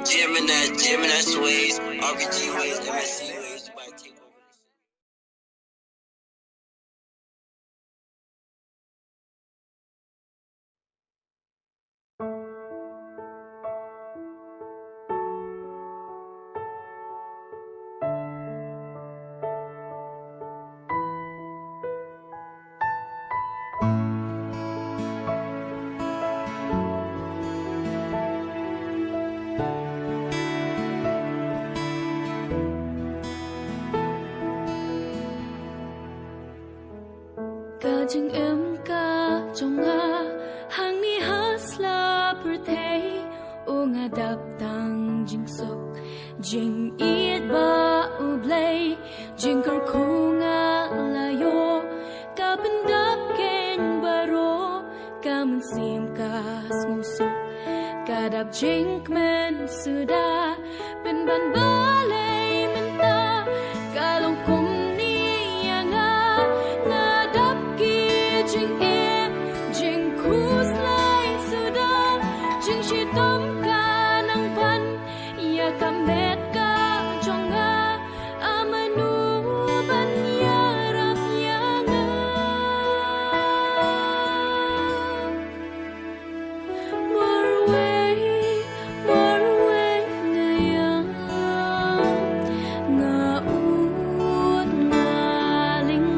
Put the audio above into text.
Gemini Sways, RPG Ways, MSC Ways, about to take over. Kajing em ka jonga hangi hasla pertei unga dap tang jing sok jing it ba ublay jing kar kunga layo kapin dap ken baro kamen sim ka smusok kadap jing men suda ben ban balay menta kalong kum Jing em, jing kus lai sudah, jing si tom ka nang pan, ya kamet ka jonga, amanu ban ya rap yanga. Marway ngayang, ngaut ngaling